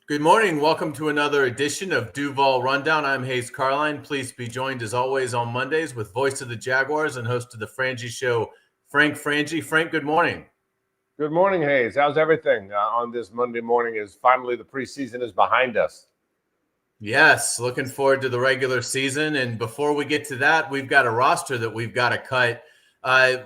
Good morning. Welcome to another edition of Duval Rundown. I'm Hayes Carline. Pleased to be joined as always on Mondays with voice of the Jaguars and host of the Frangie Show, Frank Frangie. Frank, good morning. Good morning, Hayes. How's everything on this Monday morning? Is finally the preseason is behind us. Yes, looking forward to the regular season. And before we get to that, we've got a roster that we've got to cut.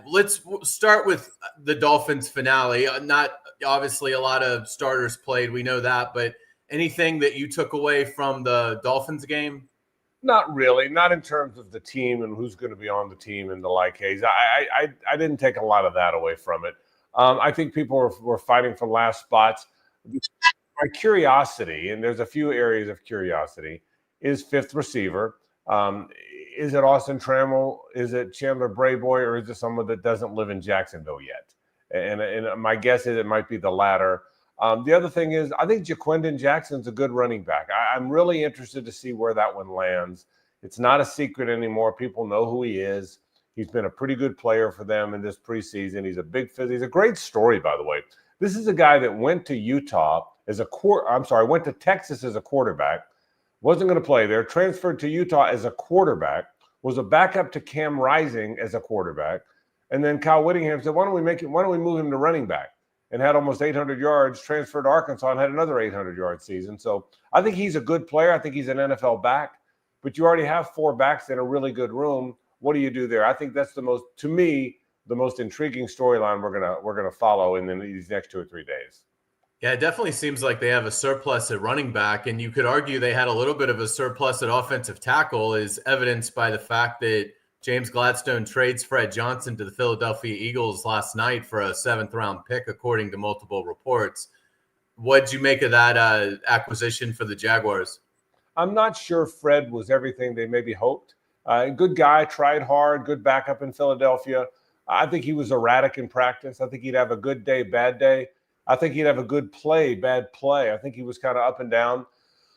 Let's start with the Dolphins finale. Not obviously a lot of starters played. We know that, but anything that you took away from the Dolphins game? Not really, not in terms of the team and who's going to be on the team and the like, Hayes. I didn't take a lot of that away from it. I think people were fighting for last spots. My curiosity, and there's a few areas of curiosity, is fifth receiver. Is it Austin Trammell? Is it Chandler Brayboy? Or is it someone that doesn't live in Jacksonville yet? And my guess is it might be the latter. The other thing is, I think Jaquindon Jackson's a good running back. I'm really interested to see where that one lands. It's not a secret anymore. People know who he is. He's been a pretty good player for them in this preseason. He's a big physician. He's a great story, by the way. This is a guy that went to went to Texas as a quarterback, wasn't going to play there, transferred to Utah as a quarterback, was a backup to Cam Rising as a quarterback, and then Kyle Whittingham said, why don't we move him to running back? And had almost 800 yards, transferred to Arkansas and had another 800-yard season. So I think he's a good player. I think he's an NFL back, but you already have four backs in a really good room. What do you do there? I think that's the most intriguing storyline we're gonna follow in these next 2 or 3 days. Yeah, it definitely seems like they have a surplus at running back, and you could argue they had a little bit of a surplus at offensive tackle, as evidenced by the fact that James Gladstone trades Fred Johnson to the Philadelphia Eagles last night for a 7th-round pick, according to multiple reports. What'd you make of that acquisition for the Jaguars? I'm not sure Fred was everything they maybe hoped. Good guy, tried hard, good backup in Philadelphia. I think he was erratic in practice. I think he'd have a good day, bad day. I think he'd have a good play, bad play. I think he was kind of up and down.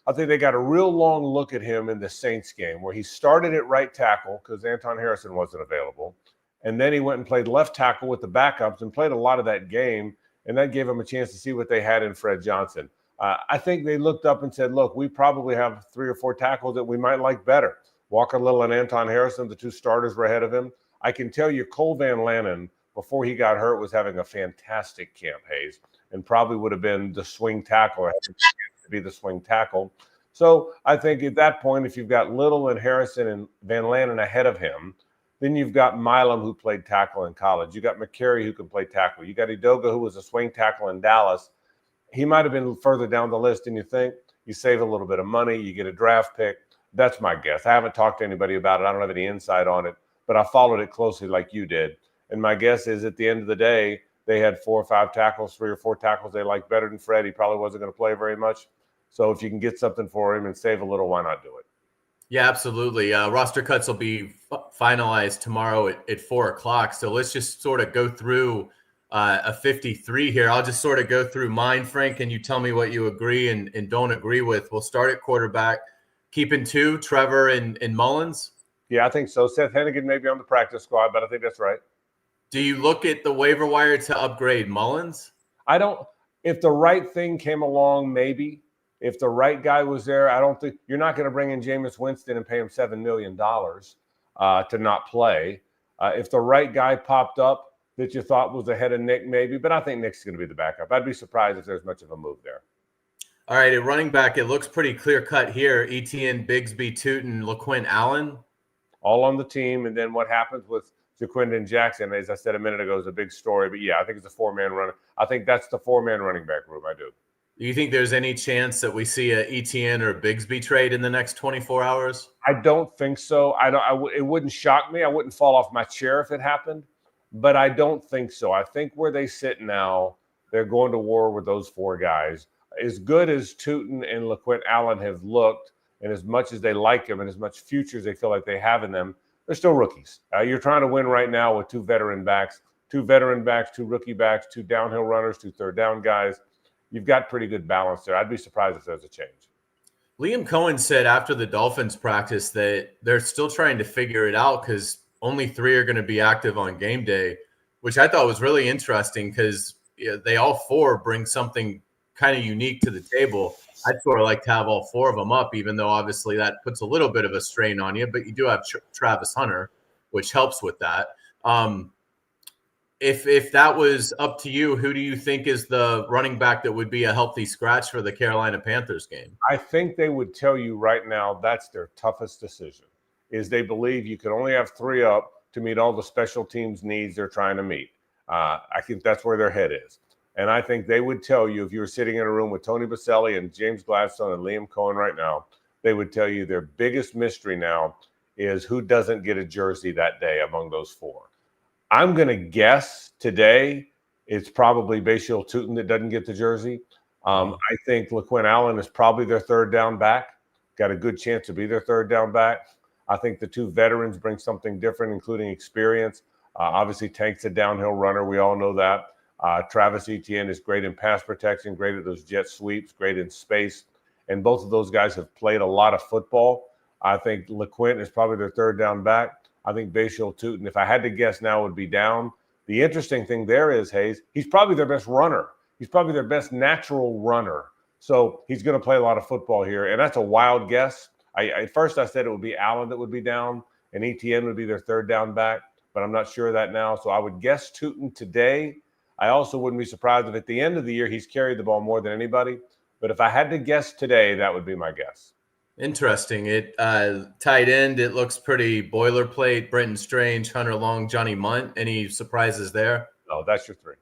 I think they got a real long look at him in the Saints game where he started at right tackle because Anton Harrison wasn't available. And then he went and played left tackle with the backups and played a lot of that game. And that gave him a chance to see what they had in Fred Johnson. I think they looked up and said, look, we probably have 3 or 4 tackles that we might like better. Walker Little and Anton Harrison, the 2 starters were ahead of him. I can tell you Cole Van Lanen, before he got hurt, was having a fantastic camp, Hayes, and probably would have been the swing tackle, to be the swing tackle. So I think at that point, if you've got Little and Harrison and Van Lanen ahead of him, then you've got Milam, who played tackle in college. You got McCary, who can play tackle. You got Edoga, who was a swing tackle in Dallas. He might have been further down the list than you think. You save a little bit of money. You get a draft pick. That's my guess. I haven't talked to anybody about it. I don't have any insight on it, but I followed it closely like you did. And my guess is at the end of the day, they had 4 or 5 tackles, 3 or 4 tackles they liked better than Fred. He probably wasn't going to play very much. So if you can get something for him and save a little, why not do it? Yeah, absolutely. Roster cuts will be finalized tomorrow at 4 o'clock. So let's just sort of go through a 53 here. I'll just sort of go through mine, Frank, and you tell me what you agree and don't agree with. We'll start at quarterback. Keeping 2, Trevor and Mullins? Yeah, I think so. Seth Hennigan may be on the practice squad, but I think that's right. Do you look at the waiver wire to upgrade Mullins? I don't. If the right thing came along, maybe. If the right guy was there, I don't think you're not going to bring in Jameis Winston and pay him $7 million to not play. If the right guy popped up that you thought was ahead of Nick, maybe. But I think Nick's going to be the backup. I'd be surprised if there's much of a move there. All right, at running back, it looks pretty clear-cut here. Etienne, Bigsby, Tootin, LaQuint Allen. All on the team. And then what happens with Jaquindon Jackson, as I said a minute ago, is a big story. But, yeah, I think it's a 4-man runner. I think that's the 4-man running back room. I do. Do you think there's any chance that we see a Etienne or Bigsby trade in the next 24 hours? I don't think so. It wouldn't shock me. I wouldn't fall off my chair if it happened. But I don't think so. I think where they sit now, they're going to war with those 4 guys. As good as Tootin and LaQuint Allen have looked, and as much as they like them and as much future as they feel like they have in them, they're still rookies. You're trying to win right now with 2 veteran backs, 2 rookie backs, 2 downhill runners, 2 third down guys. You've got pretty good balance there. I'd be surprised if there's a change. Liam Cohen said after the Dolphins practice that they're still trying to figure it out because only 3 are going to be active on game day, which I thought was really interesting because they all 4 bring something kind of unique to the table. I'd sort of like to have all 4 of them up, even though obviously that puts a little bit of a strain on you. But you do have Travis Hunter, which helps with that. If that was up to you, who do you think is the running back that would be a healthy scratch for the Carolina Panthers game? I think they would tell you right now that's their toughest decision, is they believe you can only have 3 up to meet all the special teams needs they're trying to meet. I think that's where their head is. And I think they would tell you, if you were sitting in a room with Tony Baselli and James Gladstone and Liam Cohen right now, they would tell you their biggest mystery now is who doesn't get a jersey that day among those 4. I'm going to guess today it's probably Bashil Tootin that doesn't get the jersey. I think LaQuinn Allen is probably their 3rd down back. Got a good chance to be their 3rd down back. I think the 2 veterans bring something different, including experience. Obviously, Tank's a downhill runner. We all know that. Travis Etienne is great in pass protection, great at those jet sweeps, great in space. And both of those guys have played a lot of football. I think LaQuinn is probably their 3rd down back. I think Bashil Tootin, if I had to guess now, would be down. The interesting thing there is, Hayes, he's probably their best runner. He's probably their best natural runner. So he's going to play a lot of football here. And that's a wild guess. At first I said it would be Allen that would be down and Etienne would be their 3rd down back, but I'm not sure of that now. So I would guess Tootin today. I also wouldn't be surprised if at the end of the year he's carried the ball more than anybody. But if I had to guess today, that would be my guess. Interesting. It tight end, it looks pretty boilerplate. Brenton Strange, Hunter Long, Johnny Munt. Any surprises there? No, that's your 3.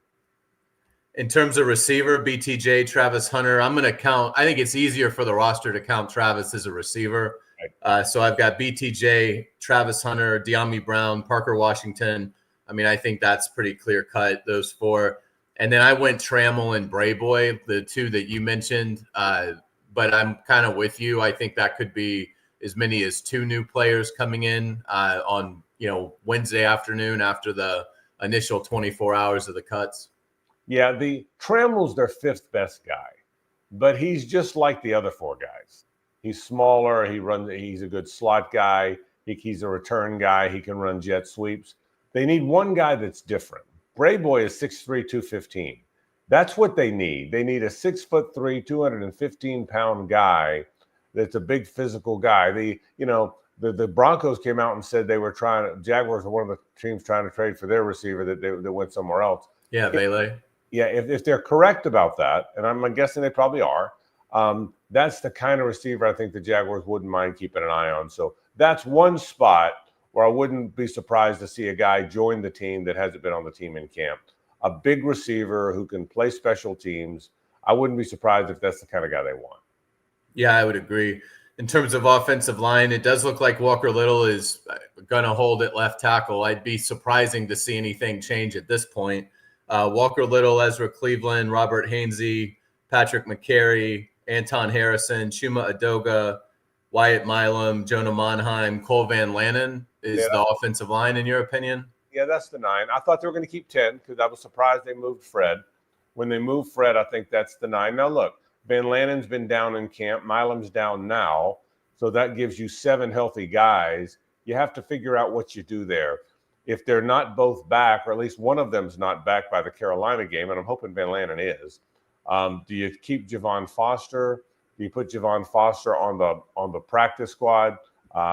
In terms of receiver, BTJ, Travis Hunter, I'm going to count. I think it's easier for the roster to count Travis as a receiver. Right. So I've got BTJ, Travis Hunter, De'Ami Brown, Parker Washington. I mean, I think that's pretty clear cut, those 4. And then I went Trammell and Brayboy, the 2 that you mentioned. But I'm kind of with you. I think that could be as many as 2 new players coming in on Wednesday afternoon after the initial 24 hours of the cuts. Yeah, the Trammell's their 5th best guy, but he's just like the other 4 guys. He's smaller. He's a good slot guy. He's a return guy. He can run jet sweeps. They need one guy that's different. Brayboy is 6'3", 215. That's what they need. They need a 6'3", 215-pound guy that's a big physical guy. The Broncos came out and said Jaguars were one of the teams trying to trade for their receiver that went somewhere else. Yeah, Bailey. Yeah, if they're correct about that, and I'm guessing they probably are, that's the kind of receiver I think the Jaguars wouldn't mind keeping an eye on. So that's one spot where I wouldn't be surprised to see a guy join the team that hasn't been on the team in camp. A big receiver who can play special teams. I wouldn't be surprised if that's the kind of guy they want. Yeah, I would agree. In terms of offensive line, it does look like Walker Little is going to hold at left tackle. I'd be surprising to see anything change at this point. Walker Little, Ezra Cleveland, Robert Hainsey, Patrick McCary, Anton Harrison, Chuma Adoga, Wyatt Milam, Jonah Monheim, Cole Van Lannon is the offensive line, in your opinion? Yeah, that's the 9. I thought they were going to keep 10 because I was surprised they moved Fred. When they moved Fred, I think that's the 9. Now, look, Van Lannon's been down in camp. Milam's down now. So that gives you 7 healthy guys. You have to figure out what you do there. If they're not both back, or at least one of them's not back by the Carolina game, and I'm hoping Van Lannon is, do you keep Javon Foster? Do you put Javon Foster on the practice squad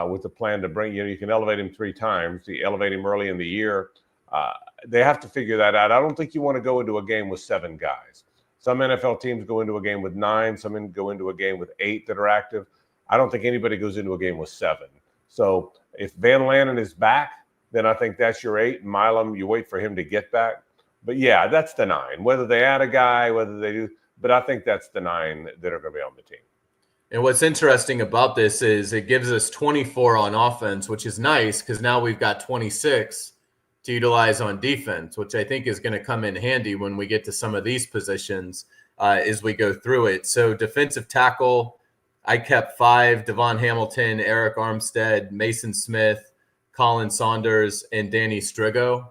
with the plan to bring, you can elevate him 3 times. You elevate him early in the year. They have to figure that out. I don't think you want to go into a game with 7 guys. Some NFL teams go into a game with 9. Some go into a game with 8 that are active. I don't think anybody goes into a game with 7. So if Van Lannon is back, then I think that's your 8. Milam, you wait for him to get back. But yeah, that's the 9. Whether they add a guy, whether they do, but I think that's the 9 that are going to be on the team. And what's interesting about this is it gives us 24 on offense, which is nice because now we've got 26 to utilize on defense, which I think is going to come in handy when we get to some of these positions as we go through it. So defensive tackle, I kept 5, Devon Hamilton, Eric Armstead, Mason Smith, Colin Saunders, and Danny Strigo.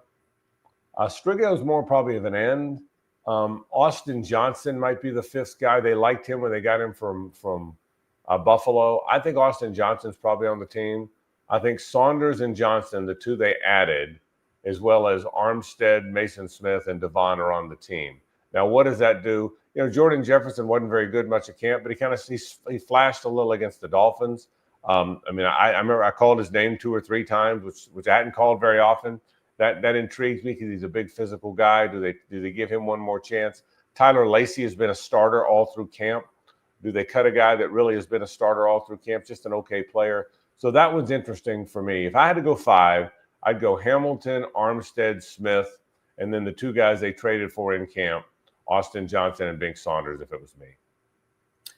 Strigo is more probably of an end. Austin Johnson might be the 5th guy. They liked him when they got him from Buffalo. I think Austin Johnson's probably on the team. I think Saunders and Johnson, the 2 they added, as well as Armstead, Mason Smith, and Devon are on the team. Now, what does that do? Jordan Jefferson wasn't very good much at camp, but he flashed a little against the Dolphins. I remember I called his name 2 or 3 times, which I hadn't called very often. That intrigues me because he's a big physical guy. Do they give him one more chance? Tyler Lacey has been a starter all through camp. Do they cut a guy that really has been a starter all through camp, just an okay player? So that one's interesting for me. If I had to go 5, I'd go Hamilton, Armstead, Smith, and then the 2 guys they traded for in camp, Austin Johnson and Bink Saunders, if it was me.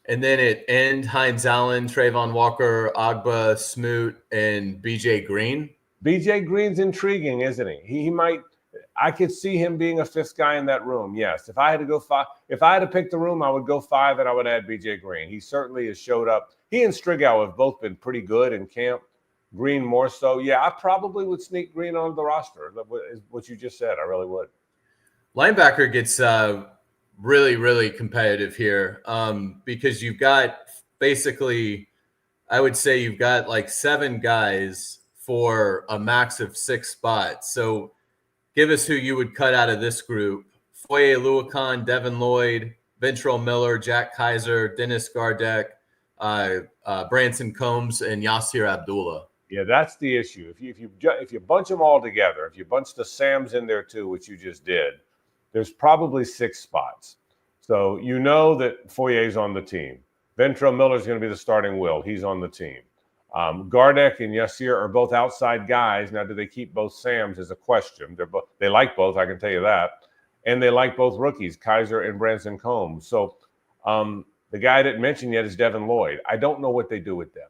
And then at end, Hines Allen, Trayvon Walker, Agba, Smoot, and B.J. Green. B.J. Green's intriguing, isn't he? He might – I could see him being a 5th guy in that room, yes. If I had to go 5 – if I had to pick the room, I would go 5 and I would add B.J. Green. He certainly has showed up. He and Strigow have both been pretty good in camp. Green more so. Yeah, I probably would sneak Green onto the roster. Is what you just said. I really would. Linebacker gets really, really competitive here because you've got basically, I would say you've got like 7 guys for a max of 6 spots. So give us who you would cut out of this group. Foye Oluokun, Devin Lloyd, Ventrell Miller, Jack Kaiser, Dennis Gardeck, Branson Combs, and Yasir Abdullah. Yeah, that's the issue. If you bunch them all together, if you bunch the Sams in there too, which you just did, there's probably 6 spots. So you know that Foyer's on the team. Ventrell Miller's going to be the starting will. He's on the team. Gardeck and Yasir are both outside guys. Now, do they keep both Sams is a question. They like both, I can tell you that. And they like both rookies, Kaiser and Branson Combs. So the guy I didn't mention yet is Devin Lloyd. I don't know what they do with Devin.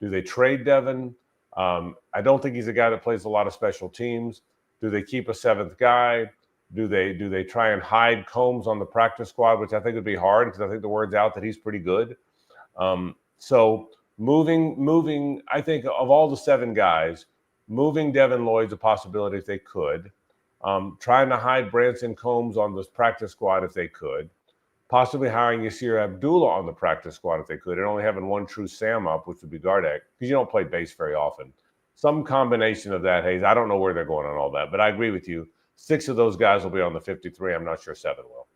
Do they trade Devin? I don't think he's a guy that plays a lot of special teams. Do they keep a 7th guy? Do they try and hide Combs on the practice squad, which I think would be hard because I think the word's out that he's pretty good. So moving, I think of all the 7 guys, moving Devin Lloyd's a possibility if they could. Trying to hide Branson Combs on the practice squad if they could. Possibly hiring Yasir Abdullah on the practice squad if they could, and only having one true Sam up, which would be Gardeck, because you don't play base very often. Some combination of that, Hayes. I don't know where they're going on all that, but I agree with you. 6 of those guys will be on the 53. I'm not sure 7 will.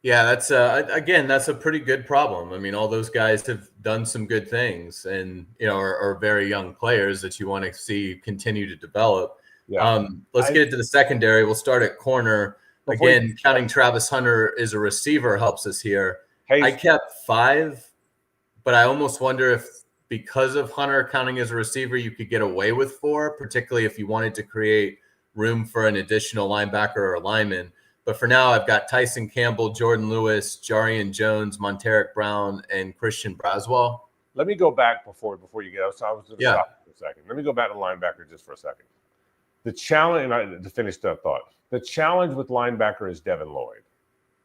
Yeah, that's that's a pretty good problem. I mean, all those guys have done some good things, and are very young players that you want to see continue to develop. Yeah. Let's get into the secondary. We'll start at corner. Again, counting Travis Hunter as a receiver helps us here. Hayes. I kept 5, but I almost wonder if because of Hunter counting as a receiver, you could get away with 4, particularly if you wanted to create room for an additional linebacker or lineman. But for now, I've got Tyson Campbell, Jordan Lewis, Jarian Jones, Monteric Brown, and Christian Braswell. Let me go back before you go. So I was going to stop for a second. Let me go back to linebacker just for a second. The challenge, and to finish that thought, the challenge with linebacker is Devin Lloyd.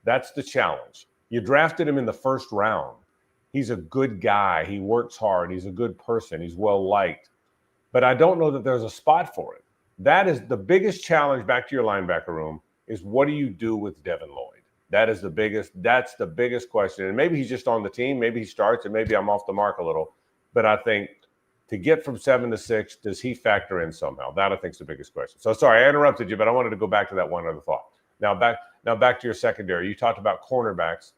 That's the challenge. You drafted him in the 1st round. He's a good guy. He works hard. He's a good person. He's well-liked. But I don't know that there's a spot for it. That is the biggest challenge back to your linebacker room is what do you do with Devin Lloyd? That's the biggest question. And maybe he's just on the team. Maybe he starts, and maybe I'm off the mark a little. But I think to get from 7 to 6, does he factor in somehow? That I think is the biggest question. So sorry, I interrupted you, but I wanted to go back to that one other thought. Now back to your secondary. You talked about cornerbacks.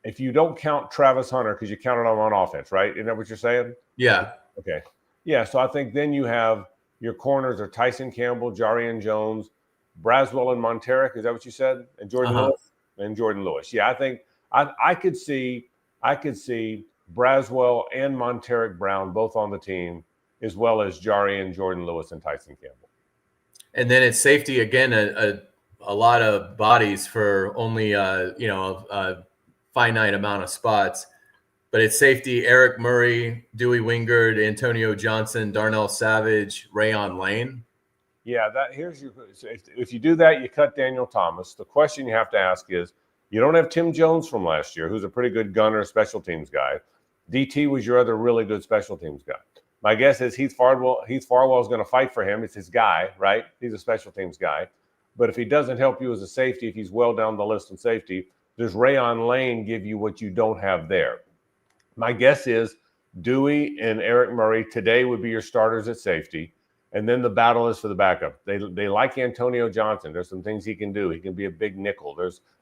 If you don't count Travis Hunter, because you counted him on offense, right? Isn't that what you're saying? Yeah. Okay. Yeah. So I think then you have your corners are Tyson Campbell, Jarian Jones, Braswell, and Monteric. Is that what you said? And Jordan Lewis. And Jordan Lewis. Yeah, I think I could see Braswell and Monteric Brown both on the team, as well as Jarian, Jordan Lewis, and Tyson Campbell. And then at safety, again, a lot of bodies for only a finite amount of spots. But at safety, Eric Murray, Dewey Wingard, Antonio Johnson, Darnell Savage, Rayon Lane. Yeah, if you do that, you cut Daniel Thomas. The question you have to ask is, you don't have Tim Jones from last year, who's a pretty good gunner, special teams guy. DT was your other really good special teams guy. My guess is Heath Farwell is going to fight for him. It's his guy, right? He's a special teams guy. But if he doesn't help you as a safety, if he's well down the list in safety, does Rayon Lane give you what you don't have there? My guess is Dewey and Eric Murray today would be your starters at safety. And then the battle is for the backup. They like Antonio Johnson. There's some things he can do. He can be a big nickel.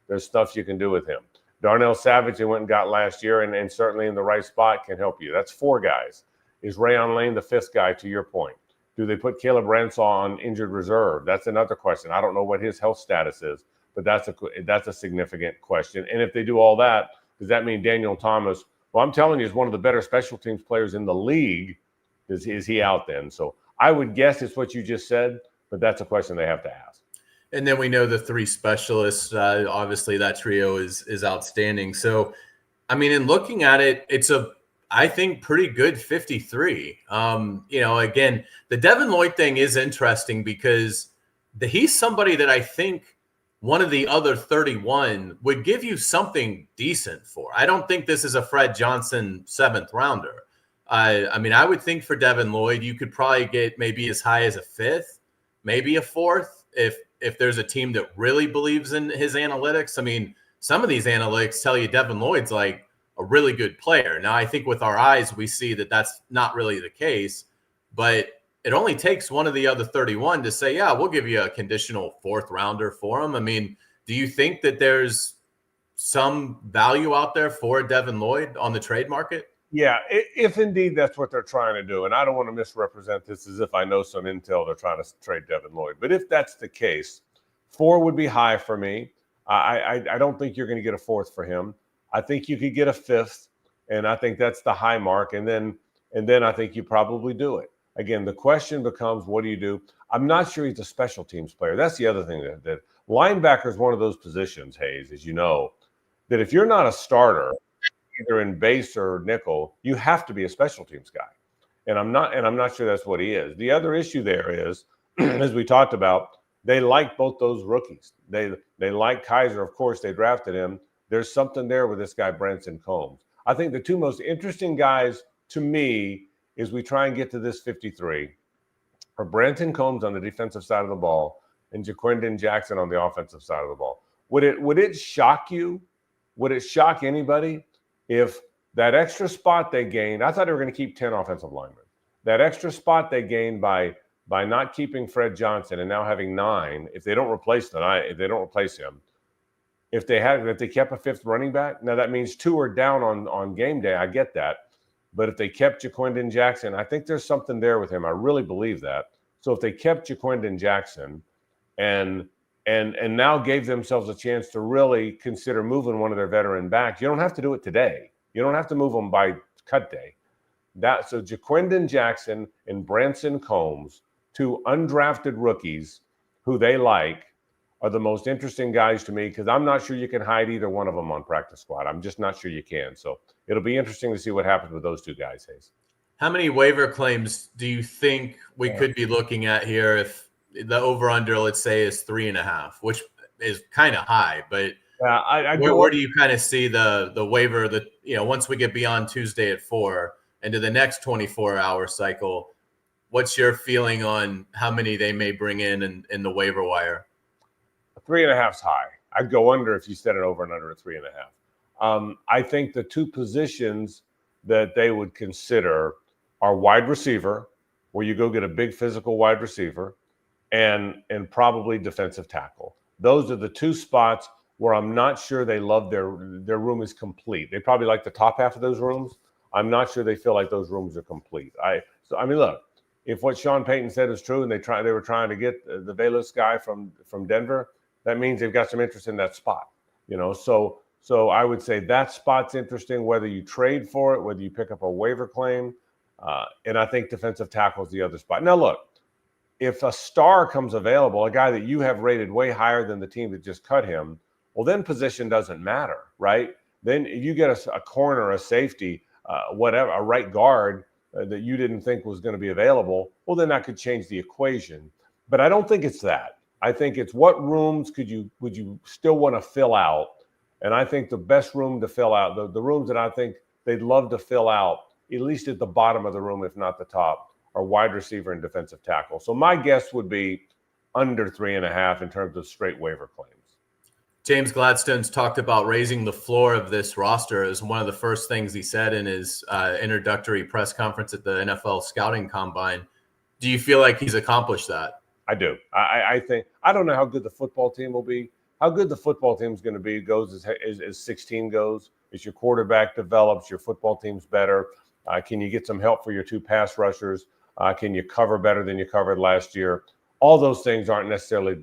there's stuff you can do with him. Darnell Savage, they went and got last year, and certainly in the right spot can help you. That's 4 guys. Is Rayon Lane the 5th guy, to your point? Do they put Caleb Ransaw on injured reserve? That's another question. I don't know what his health status is, but that's a significant question. And if they do all that, does that mean Daniel Thomas, well, I'm telling you, is one of the better special teams players in the league? Is he out then? So I would guess it's what you just said, but that's a question they have to ask. And then we know the 3 specialists. Obviously, that trio is outstanding. So, I mean, in looking at it, it's I think pretty good 53. Again, the Devin Lloyd thing is interesting because he's somebody that I think one of the other 31 would give you something decent for. I don't think this is a Fred Johnson 7th rounder. I mean, I would think for Devin Lloyd, you could probably get maybe as high as a 5th, maybe a 4th if there's a team that really believes in his analytics. I mean, some of these analytics tell you Devin Lloyd's like a really good player. Now, I think with our eyes, we see that that's not really the case, but it only takes one of the other 31 to say, yeah, we'll give you a conditional 4th rounder for him. I mean, do you think that there's some value out there for Devin Lloyd on the trade market? Yeah, if indeed that's what they're trying to do, and I don't want to misrepresent this as if I know some intel they're trying to trade Devin Lloyd, but if that's the case, 4 would be high for me. I don't think you're going to get a 4th for him. I think you could get a 5th, and I think that's the high mark, and then I think you probably do it. Again, the question becomes, what do you do? I'm not sure he's a special teams player. That's the other thing that linebacker is one of those positions, Hayes, as you know, that if you're not a starter, either in base or nickel, you have to be a special teams guy. And I'm not sure that's what he is. The other issue there is, as we talked about, they like both those rookies. They like Kaiser, of course, they drafted him. There's something there with this guy, Branson Combs. I think the 2 most interesting guys to me, as we try and get to this 53, are Branson Combs on the defensive side of the ball and Jaquindon Jackson on the offensive side of the ball. Would it shock you? Would it shock anybody if that extra spot they gained? I thought they were going to keep 10 offensive linemen. That extra spot they gained by not keeping Fred Johnson and now having 9, if they don't replace him, if they kept a 5th running back, now that means 2 are down on game day. I get that. But if they kept Jaquindon Jackson, I think there's something there with him. I really believe that. So if they kept Jaquindon Jackson and now gave themselves a chance to really consider moving one of their veteran backs, you don't have to do it today. You don't have to move them by cut day. So Jaquindon Jackson and Branson Combs, 2 undrafted rookies who they like, are the most interesting guys to me because I'm not sure you can hide either one of them on practice squad. I'm just not sure you can. So it'll be interesting to see what happens with those 2 guys, Hayes. How many waiver claims do you think we could be looking at here if the over-under, let's say, is 3.5, which is kind of high, but where do you kind of see the waiver that, once we get beyond Tuesday at 4 into the next 24-hour cycle, what's your feeling on how many they may bring in the waiver wire? 3.5 is high. I'd go under if you set it over and under at 3.5. I think the 2 positions that they would consider are wide receiver, where you go get a big physical wide receiver, and probably defensive tackle. Those are the 2 spots where I'm not sure they love their room is complete. They probably like the top half of those rooms. I'm not sure they feel like those rooms are complete. Look, if what Sean Payton said is true and they were trying to get the Velus guy from Denver, that means they've got some interest in that spot. So I would say that spot's interesting, whether you trade for it, whether you pick up a waiver claim. And I think defensive tackle is the other spot. Now, look, if a star comes available, a guy that you have rated way higher than the team that just cut him, well, then position doesn't matter, right? Then if you get a corner, a safety, whatever, a right guard that you didn't think was going to be available, well, then that could change the equation. But I don't think it's that. I think it's what rooms would you still want to fill out? And I think the best room to fill out, the rooms that I think they'd love to fill out, at least at the bottom of the room, if not the top, are wide receiver and defensive tackle. So my guess would be under 3.5 in terms of straight waiver claims. James Gladstone's talked about raising the floor of this roster as one of the first things he said in his introductory press conference at the NFL Scouting Combine. Do you feel like he's accomplished that? I do. I think, I don't know how good the football team will be, how good the football team is going to be goes as 16 goes. As your quarterback develops, your football team's better. Can you get some help for your 2 pass rushers? Can you cover better than you covered last year? All those things aren't necessarily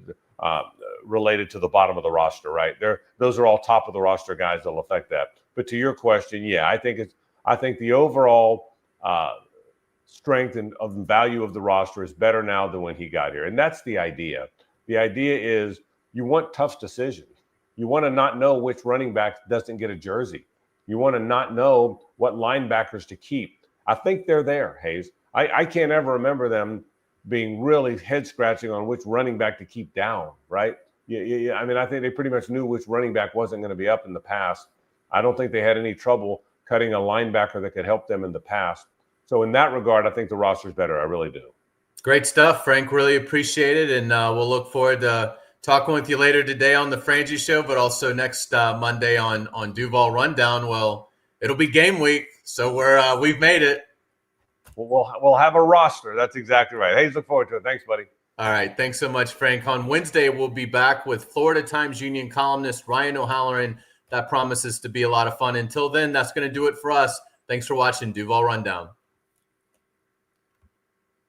related to the bottom of the roster, right? Those are all top of the roster guys that'll affect that. But to your question, yeah, I think the overall strength and of value of the roster is better now than when he got here, and that's the idea. The idea is you want tough decisions. You want to not know which running back doesn't get a jersey. You want to not know what linebackers to keep. I think they're there, Hayes. I can't ever remember them being really head scratching on which running back to keep down, right? Yeah. I mean, I think they pretty much knew which running back wasn't going to be up in the past. I don't think they had any trouble cutting a linebacker that could help them in the past. So in that regard, I think the roster's better. I really do. Great stuff, Frank. Really appreciate it. And we'll look forward to talking with you later today on the Frangie Show, but also next Monday on Duval Rundown. Well, it'll be game week, so we've made it. We'll have a roster. That's exactly right. Hayes, look forward to it. Thanks, buddy. All right. Thanks so much, Frank. On Wednesday, we'll be back with Florida Times Union columnist Ryan O'Halloran. That promises to be a lot of fun. Until then, that's going to do it for us. Thanks for watching Duval Rundown.